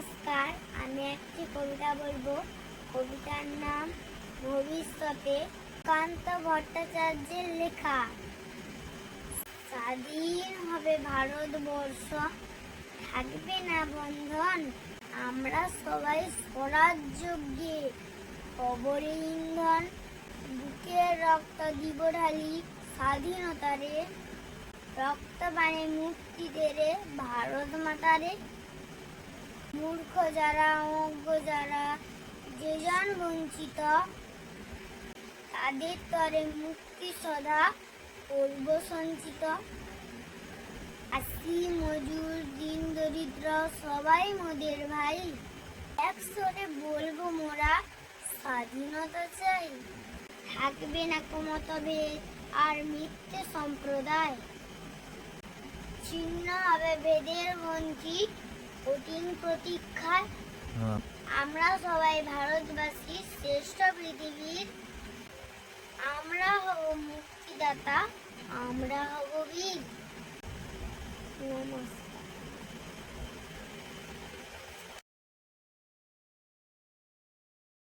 নমস্কার, আমি একটি কবিতা বলবো। কবিতার নাম ভবিষ্যতে। কান্ত ভট্টাচার্যের লেখা। স্বাধীন হবে ভারতবর্ষ, থাকবে না বন্ধন। আমরা সবাই স্বরাজ্যে কবরে ইন্ধন। বুকের রক্ত দিব ঢালি স্বাধীনতারে, রক্ত বাণে মুক্তি দেরে ভারত মাতারে। মূর্খ যারা, অজ্ঞ যারা, যে জন বঞ্চিত, তাদের তরে মুক্তি সদা করব সঞ্চিত। আসি মজুর দিন দরিদ্র সবাই মোদের ভাই, একসরে বলবো মোরা স্বাধীনতা চাই। থাকবে না মতভেদ আর মিথ্যে সম্প্রদায়, ছিন্ন হবে ভেদের গণ্ডি কঠিন প্রতীক্ষায়। আমরা সবাই ভারতবাসী, শ্রেষ্ঠ পৃথিবীর। আমরা হব মুক্তিদাতা, আমরা হব বীর। নমস্কার।